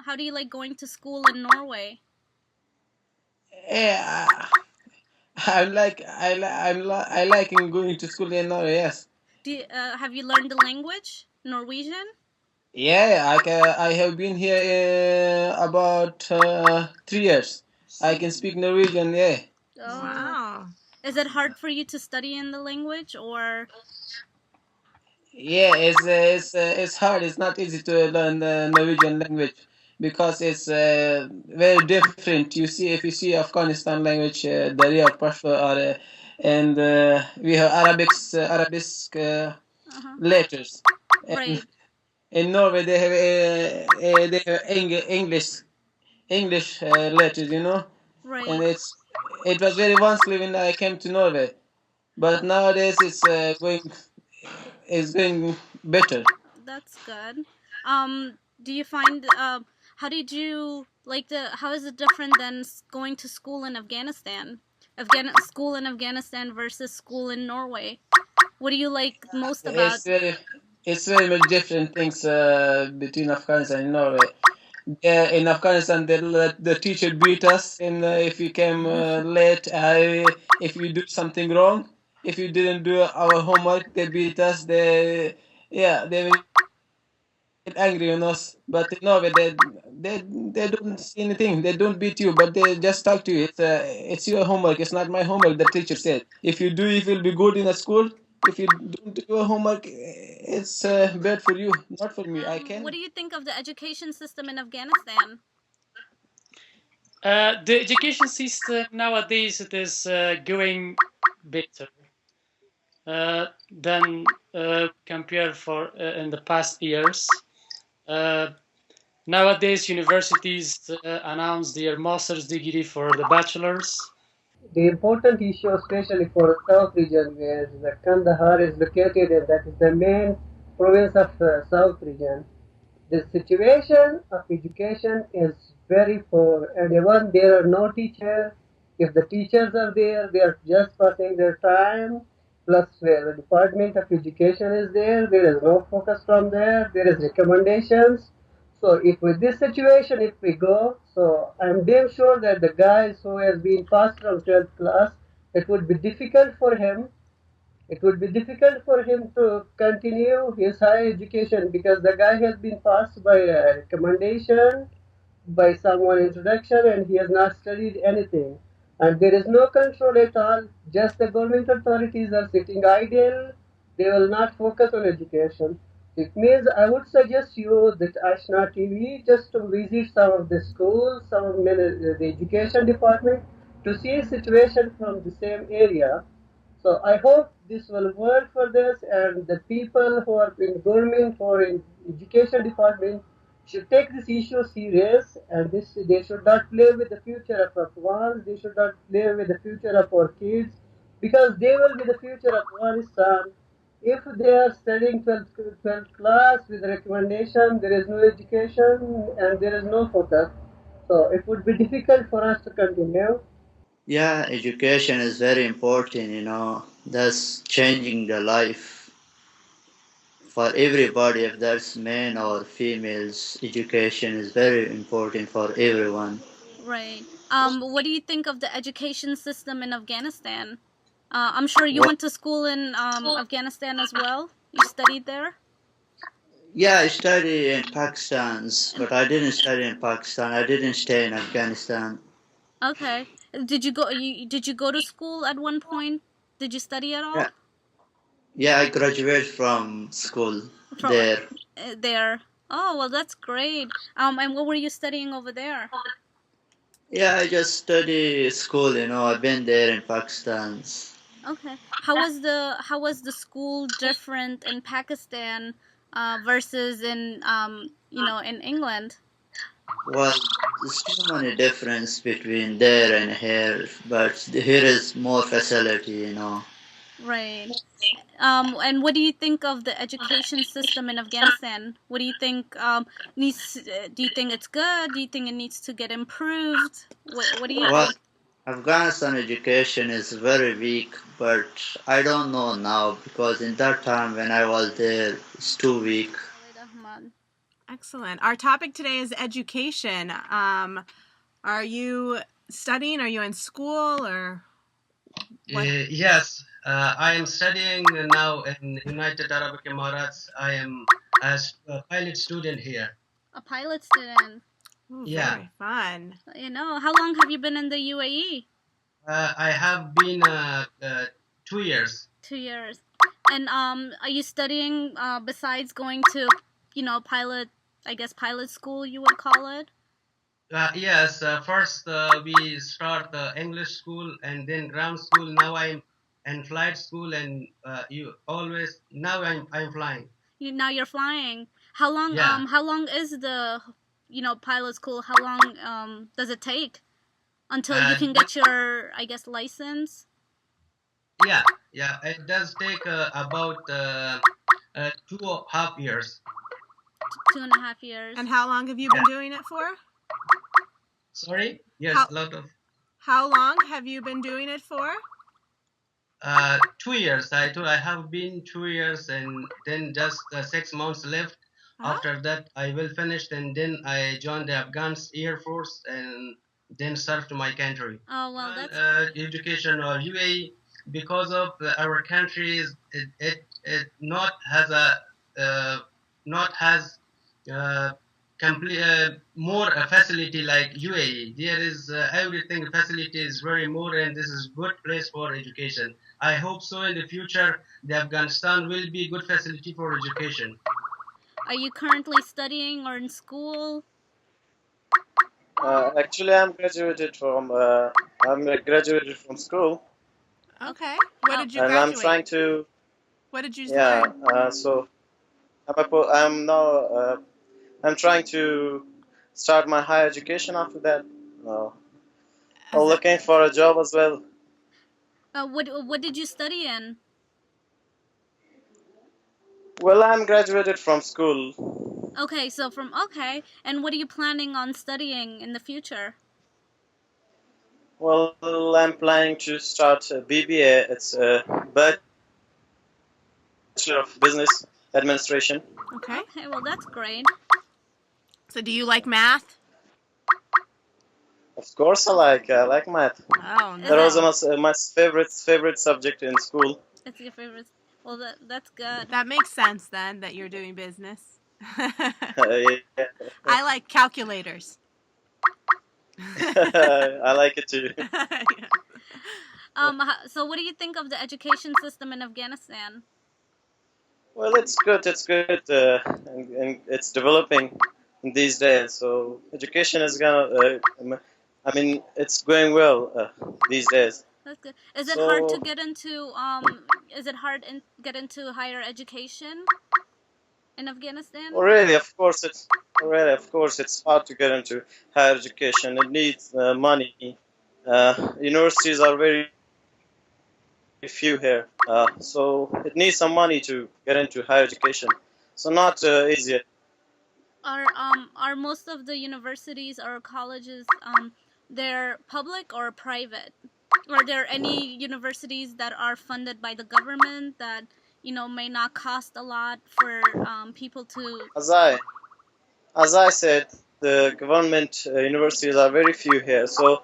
How do you like going to school in Norway? Yeah, I like going to school in Norway. Yes. Have you learned the language, Norwegian? Yeah, I have been here about 3 years. I can speak Norwegian. Yeah. Oh, Wow. is it hard for you to study in the language, or? Yeah, it's hard. It's not easy to learn the Norwegian language because it's very different. You see, if you see Afghanistan language, the real Pashto are, and we have Arabic Uh-huh. letters, and Right. in Norway they have English letters, Right. and it was very once when I came to Norway, but nowadays it's going better. That's good. Do you find how did you like the how is it different than going to school in Afghanistan? School in Afghanistan versus school in Norway. What do you like most about? It's very, it's very much different things between Afghanistan and Norway. In Afghanistan, the teacher beat us, and if you came late, if you do something wrong, if you didn't do our homework, they beat us. They will get angry on us. But in Norway, they don't see anything. They don't beat you, but they just talk to you. It's your homework. It's not my homework. The teacher said. If you do, you will be good in a school. If you don't do your homework, it's bad for you, not for me. I What can. do you think of the education system in Afghanistan? The education system nowadays it is going better than compared for in the past years. Uh, Nowadays, universities announce their master's degree for the bachelors. The important issue, especially for the South region, where the Kandahar is located, and that is the main province of South region. The situation of education is very poor, and even there are no teachers. If the teachers are there, they are just passing their time. Plus, where the Department of Education is there is no focus from there. There is recommendations. So, if with this situation, if we go, so I'm damn sure that the guys who has been passed from 12th class, it would be difficult for him to continue his higher education because the guy has been passed by a recommendation, by someone introduction, and he has not studied anything. And there is no control at all. Just the government authorities are sitting idle. They will not focus on education. It means I would suggest you that Ashna TV just to visit some of the schools, some of the education department to see a situation from the same area. So I hope this will work for this, and the people who are in government or in education department should take this issue serious, and this they should not play with the future of Afghans. They should not play with the future of our kids, because they will be the future of Afghanistan. If they are studying 12th class with recommendation, there is no education and there is no focus. So it would be difficult for us to continue. Yeah, education is very important, That's changing the life for everybody, if that's men or females. Education is very important for everyone. Right. What do you think of the education system in Afghanistan? I'm sure you What? went to school in Afghanistan as well. You studied there. Yeah, I studied in Pakistan, And but I didn't study in Pakistan. I didn't stay in Afghanistan. okay, did you go to school at one point? Did you study at all? Yeah, yeah, I graduated from school From there. there. Oh well, that's great. And what were you studying over there? Yeah, I just study school, I've been there in Pakistan. Okay. How was the school different in Pakistan versus in in England? Well, there's too many difference between there and here, but here is more facility. Right. And what do you think of the education system in Afghanistan? What do you think needs? Do you think it's good? Do you think it needs to get improved? What do you Well, think? Afghanistan education is very weak, but I don't know now because in that time when I was there, it's too weak. Khalid Ahmad. Excellent. Our topic today is education. Are you studying? Are you in school or what? Yes, I am studying now in United Arab Emirates. I am a pilot student here. A pilot student. Ooh, Yeah. very fun. How long have you been in the UAE? I have been 2 years. 2 years. And are you studying besides going to, pilot school, you would call it? Yes, first we start English school and then ground school. Now I'm in flight school, and now I'm flying. Now you're flying. How long? Yeah. How long is the, pilot school? How long does it take until you can get your, license? Yeah, it does take about 2.5 years. 2.5 years. And how long have you been doing it for? Sorry? Yes, How- a lot of. How long have you been doing it for? 2 years. I have been 2 years, and then just 6 months left. Huh? After that, I will finish, and then I joined the Afghan Air Force, and then served my country. Oh well, that's education or UAE, because of our countries, it not has complete more facility like UAE. There is everything facility is very more, and this is good place for education. I hope so in the future the Afghanistan will be good facility for education. Are you currently studying or in school? Actually, I'm graduated from school, Okay. What did you and graduate? I'm trying to. What did you Yeah. learn? So I'm now. I'm trying to start my higher education after that. I'm looking for a job as well. What did you study in? Well, I'm graduated from school. Okay, and what are you planning on studying in the future? Well, I'm planning to start a BBA. It's a Bachelor of Business Administration. Okay. Okay, well that's great. So do you like math? Of course, I like math. Oh, no. That was my favorite subject in school. It's your favorite. Well, that's good. That makes sense then that you're doing business. Yeah. I like calculators. I like it too. So what do you think of the education system in Afghanistan? Well, it's good. It's good, and it's developing these days. So education is gonna. It's going well these days. That's good. Is it hard to get into? Get into higher education in Afghanistan? Really, of course, it's hard to get into higher education. It needs money. Universities are very few here, so it needs some money to get into higher education. So not easy. Are most of the universities or colleges they're public or private? Are there any universities that are funded by the government that may not cost a lot for people to? As I said, the government universities are very few here, so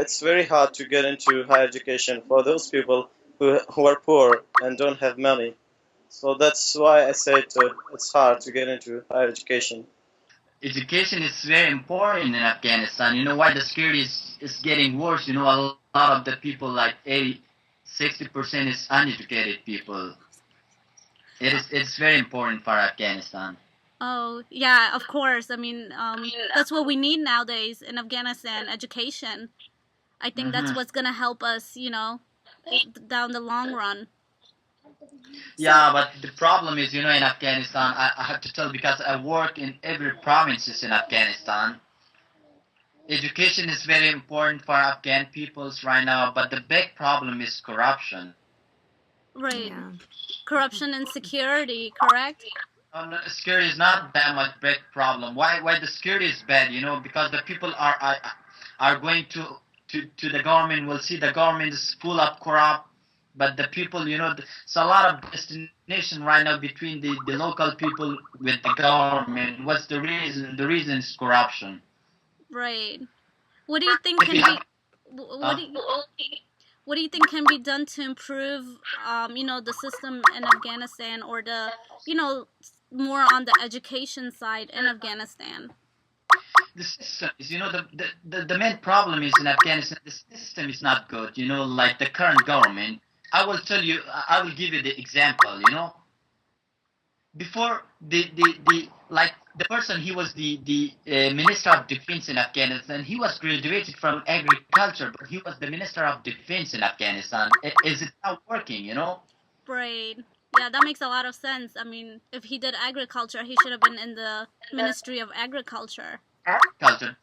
it's very hard to get into higher education for those people who are poor and don't have money. So that's why I said it's hard to get into higher education. Education is very important in Afghanistan. You know why the security is getting worse? You know, a lot of the people, like 60% is uneducated people. It's very important for Afghanistan. Oh yeah, of course. I mean, that's what we need nowadays in Afghanistan: education. I think that's what's gonna help us, down the long run. Yeah, but the problem is, in Afghanistan, I have to tell, because I work in every provinces in Afghanistan. Education is very important for Afghan peoples right now, but the big problem is corruption. Right. Yeah. Corruption and security, correct? Security is not that much big problem. Why the security is bad? Because the people are going to the government. Will see the government is full of corrupt, but the people, it's a lot of destination discrimination right now between the local people with the government. What's the reason? The reason is corruption. Right. What do you think If we can have, be? What do you think can be done to improve, the system in Afghanistan, or more on the education side in Afghanistan? the system is, the main problem is in Afghanistan, the system is not good, like the current government. I will tell you, I will give you the example, before the like the person, he was the Minister of Defense in Afghanistan. He was graduated from agriculture, but he was the Minister of Defense in Afghanistan. Is it not working, Right. Yeah, that makes a lot of sense. I mean, if he did agriculture, he should have been in the Ministry of Agriculture. Agriculture.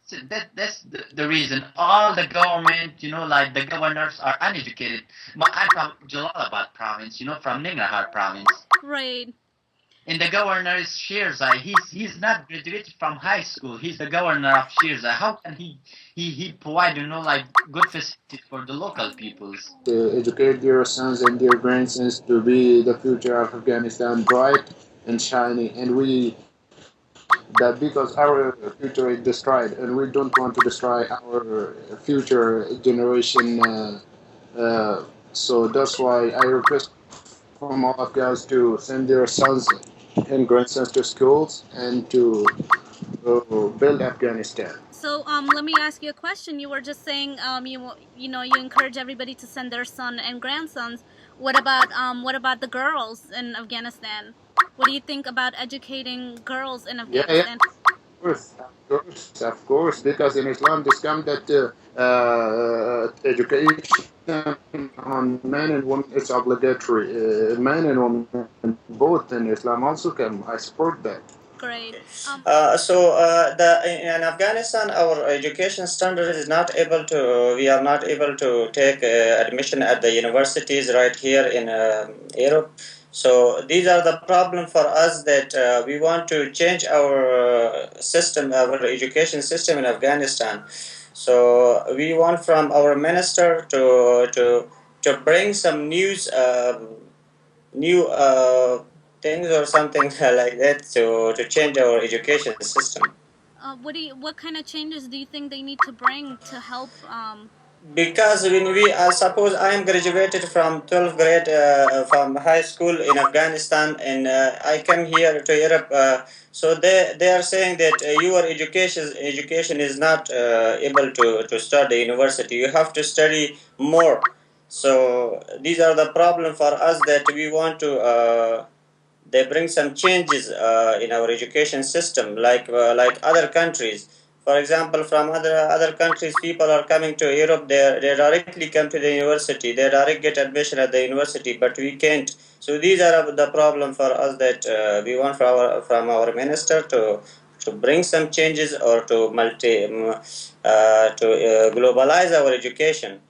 That's the reason. All the government, like the governors are uneducated. But I'm from Jalalabad province, from Nangarhar province. Right. And the governor is Shirzai. He's not graduated from high school. He's the governor of Shirzai. How can he provide, like good facilities for the local peoples? To educate their sons and their grandsons to be the future of Afghanistan bright and shiny, and that because our future is destroyed, and we don't want to destroy our future generation. So that's why I request from all Afghans to send their sons and grandsons to schools and to build Afghanistan. So let me ask you a question. You were just saying you encourage everybody to send their son and grandsons. What about the girls in Afghanistan? What do you think about educating girls in Afghanistan? Of course, because in Islam this comes that education on men and women is obligatory. Men and women both in Islam also come. I support that. Great. In Afghanistan, our education standard is not able to. We are not able to take admission at the universities right here in Europe. So these are the problem for us that we want to change our system, our education system in Afghanistan. So we want from our minister to bring some new things or something like that to change our education system. What kind of changes do you think they need to bring to help? Because when we suppose I am graduated from 12th grade from high school in Afghanistan, and I come here to Europe, so they are saying that your education is not able to start the university. You have to study more. So these are the problem for us that we want to they bring some changes in our education system, like other countries. For example, from other countries, people are coming to Europe. They directly come to the university. They directly get admission at the university, but we can't. So these are the problem for us that we want from our minister to bring some changes or to globalize our education.